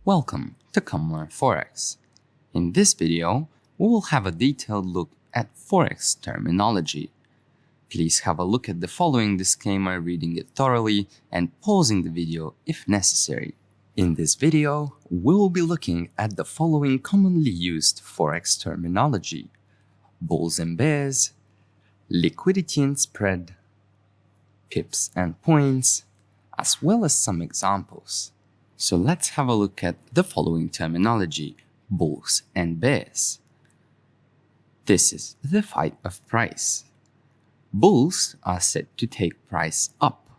Welcome to Come Learn Forex. In this video, we will have a detailed look at Forex terminology. Please have a look at the following disclaimer, reading it thoroughly and pausing the video if necessary. In this video, we will be looking at the following commonly used Forex terminology: bulls and bears, liquidity and spread, pips and points, as well as some examples. So let's have a look at the following terminology: bulls and bears. This is the fight of price. Bulls are said to take price up,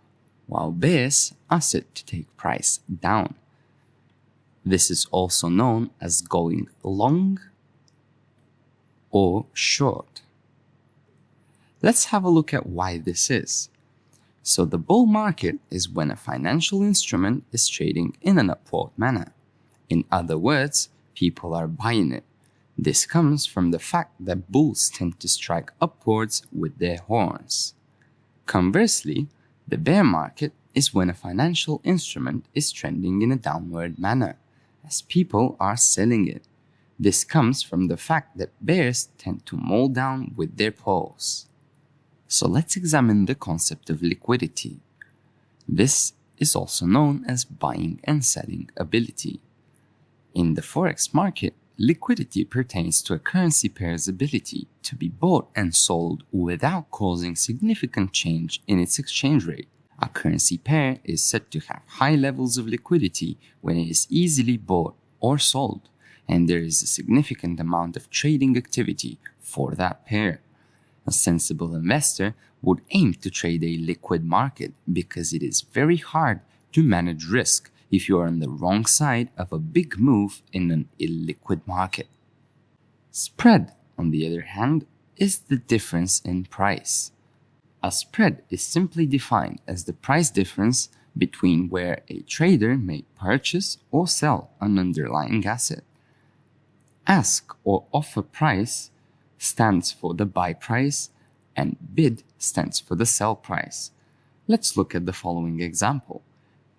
while bears are said to take price down. This is also known as going long or short. Let's have a look at why this is. So the bull market is when a financial instrument is trading in an upward manner. In other words, people are buying it. This comes from the fact that bulls tend to strike upwards with their horns. Conversely, the bear market is when a financial instrument is trending in a downward manner, as people are selling it. This comes from the fact that bears tend to mow down with their paws. So let's examine the concept of liquidity. This is also known as buying and selling ability. In the Forex market, liquidity pertains to a currency pair's ability to be bought and sold without causing significant change in its exchange rate. A currency pair is said to have high levels of liquidity when it is easily bought or sold, and there is a significant amount of trading activity for that pair. A sensible investor would aim to trade a liquid market because it is very hard to manage risk if you are on the wrong side of a big move in an illiquid market. Spread, on the other hand, is the difference in price. A spread is simply defined as the price difference between where a trader may purchase or sell an underlying asset. Ask or offer price stands for the buy price and bid stands for the sell price. Let's look at the following example.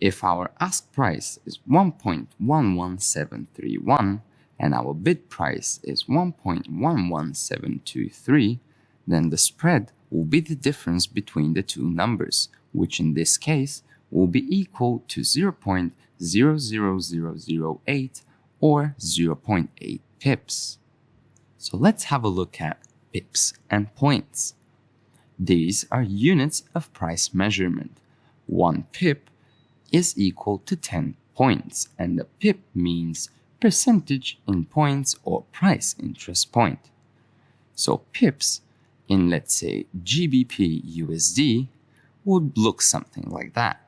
If our ask price is 1.11731 and our bid price is 1.11723, then the spread will be the difference between the two numbers, which in this case will be equal to 0.00008 or 0.8 pips. So let's have a look at pips and points. These are units of price measurement. 1 pip is equal to 10 points, and a pip means percentage in points or price interest point. So pips in, let's say, GBP USD would look something like that.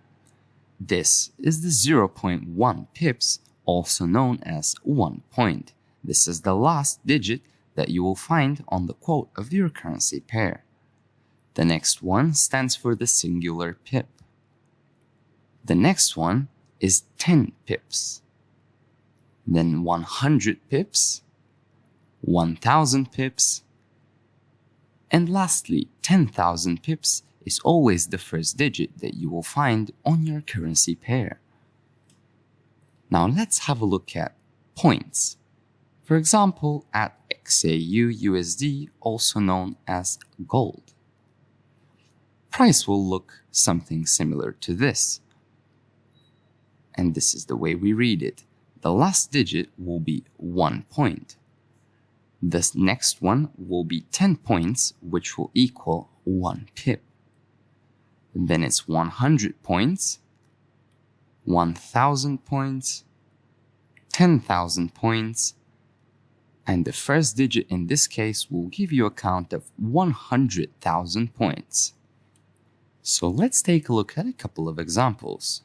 This is the 0.1 pips, also known as 1 point. This is the last digit that you will find on the quote of your currency pair. The next one stands for the singular pip. The next one is 10 pips. Then 100 pips, 1000 pips, and lastly 10,000 pips is always the first digit that you will find on your currency pair. Now let's have a look at points. For example, at XAU USD, also known as gold. Price will look something similar to this. And this is the way we read it. The last digit will be 1 point. The next one will be 10 points, which will equal 1 pip. Then it's 100 points, 1000 points, 10,000 points, and the first digit in this case will give you a count of 100,000 points. So let's take a look at a couple of examples.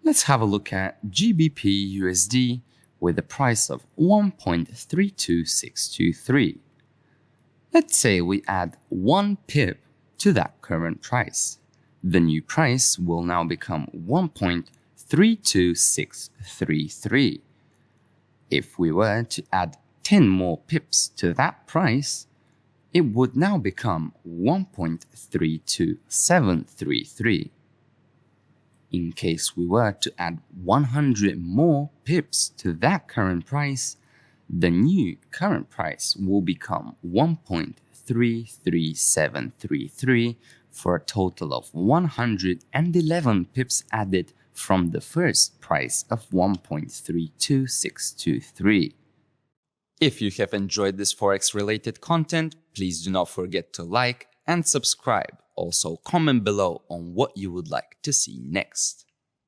Let's have a look at GBP USD with a price of 1.32623. Let's say we add 1 pip to that current price. The new price will now become 1.32633. If we were to add 10 more pips to that price, it would now become 1.32733. In case we were to add 100 more pips to that current price, the new current price will become 1.33733 for a total of 111 pips added from the first price of 1.32623. If you have enjoyed this Forex related content, please do not forget to like and subscribe. Also, comment below on what you would like to see next.